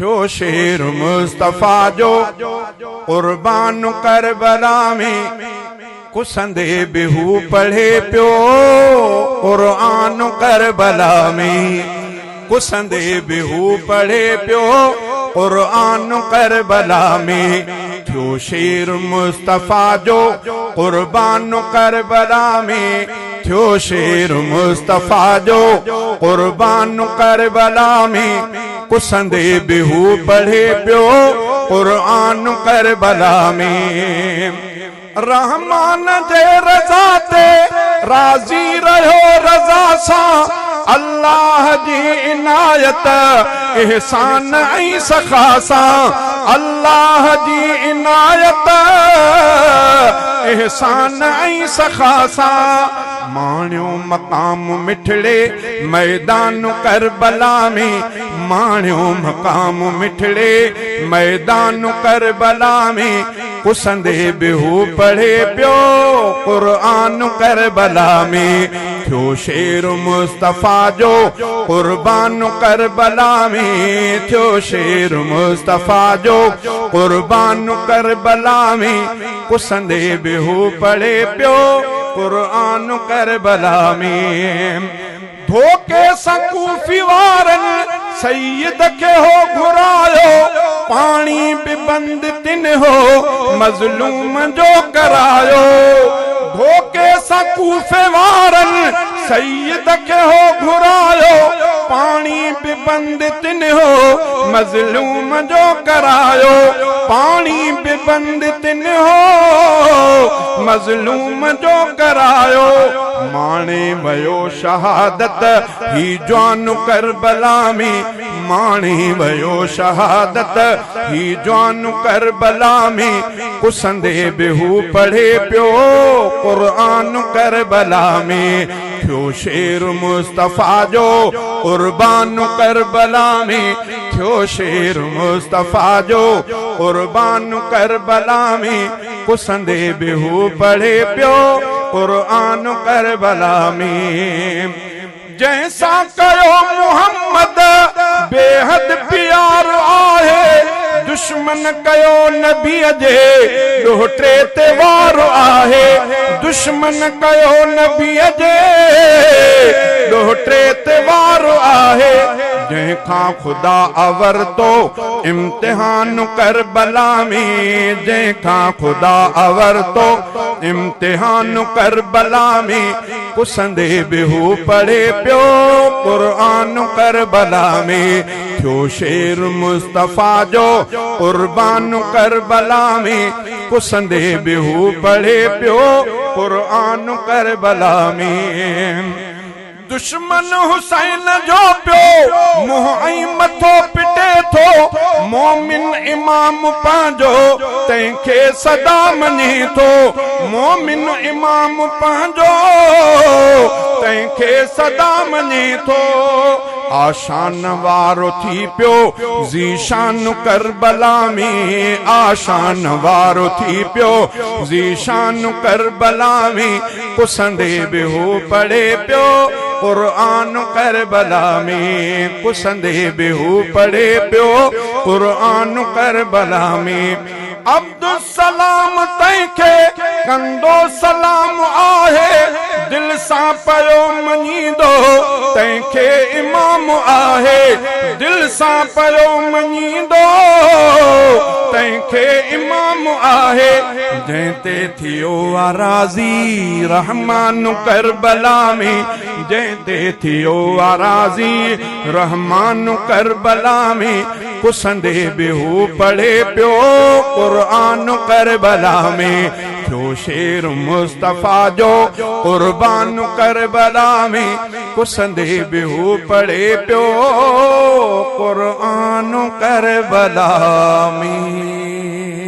थियो शेर मुस्तफा जो कुर्बान करबला में कुसंदे बिहू पढ़े पियो कुरान करबला में कुसंदे बिहू पढ़े पियो कुरान करबला में थियो शेर मुस्तफा जो कुर्बान करबला में थियो शेर मुस्तफा जो कुर्बान करबला में कुसंदे बिहू पढ़े पियो कुरान करबला में रहमान जे रज़ा ते राज़ी रहो रज़ा सा अल्लाह जी इनायत एहसान ऐं सखा सा अल्लाह जी इनायत एहसान ऐं सखा सा माण्यो मकाम मिठड़े मैदान करबला में माण्यो मकाम मिठड़े मैदान करबला में कुसंदे बिहू पढ़े पियो कुरान करबला में थियो शेर मुस्तफा जो कुर्बान करबला में थियो शेर मुस्तफा जो कुर्बान करबला में कुसंदे बिहू पढ़े पियो कुरान करबला में धोखे सकूफी वारन सैयद के हो घुरायो पानी भी बंद तिन हो मजलूम जो करायो धोखे सकूफे वारन सैयद के हो घुरायो पानी भी बंद तिन हो मजलूम जो करायो पानी भी बंद तिन हो मजलूम जो करायो माने वयो शहादत ही जवान करबला में माने वयो शहादत ही जवान करबला में कुसंदे बिहू पढ़े पियो कुरान करबला में थियो शेर मुस्तफा जो कुर्बान करबला में थियो शेर मुस्तफा जो कुर्बान करबला में कुसंदे बिहू पढ़े पियो कुरान करबला में जैसा कयो मुहम्मद बेहद प्यार आहे दुश्मन कयो नबी जे ॾोहटे ते वार आहे दुश्मन कयो नबी जे ॾोहटे ते वार आहे जंहिंखां खुदा अवर तो इम्तिहान करबला में जंहिंखां खुदा अवर तो इम्तिहान करबला में कुसंदे बिहू पढ़े पियो कुरान करबला में थियो शेर मुस्तफा जो कुर्बान करबला में कुसंदे बिहू पढ़े पियो कुरान करबला में दुश्मन हुसैन जो पियो मुंह ऐं मथो पिटे थो मोमिन इमाम पंहिंजो तंहिंखे सदा मञे थो मोमिन इमाम पंहिंजो तंहिंखे सदा मञे थो आशान वारो थी पियो ज़ीशान करबला में आशान वारो थी पियो ज़ीशान करबला में कुसंदे बिहू पढ़े पियो कुरान करबला में कुसंदे बिहू पढ़े पियो कुरान करबला में अब्दुल सलाम तंहिंखे कंदो सलाम आहे दिल सां पयो मञींदो तंहिंखे इमाम आहे दिल सां पयो मञींदो तंहिंखे इमाम आहे जंहिं ते थियो आहे राज़ी रहमान करबला में जंहिं ते थियो आहे राज़ी रहमान करबला में कुसंदे बिहू पढ़े पियो कुरान करबला में थियो शेर मुस्तफा जो कुर्बान करबला में कुसंदे बिहू पढ़े पियो कुरान करबला में।